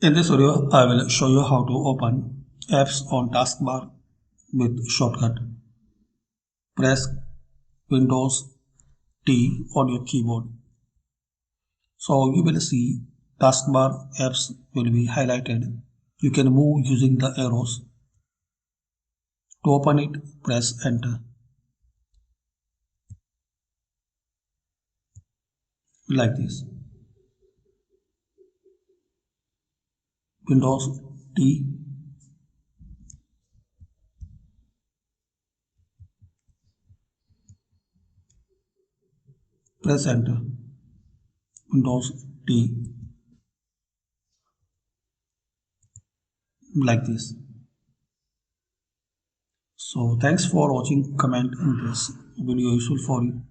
In this video, I will show you how to open apps on Taskbar with shortcut. Press Windows T on your keyboard. So you will see Taskbar apps will be highlighted. You can move using the arrows. To open it, press Enter. Like this. Windows T. Press Enter. Windows T. Like this. So thanks for watching. Comment in this video useful for you.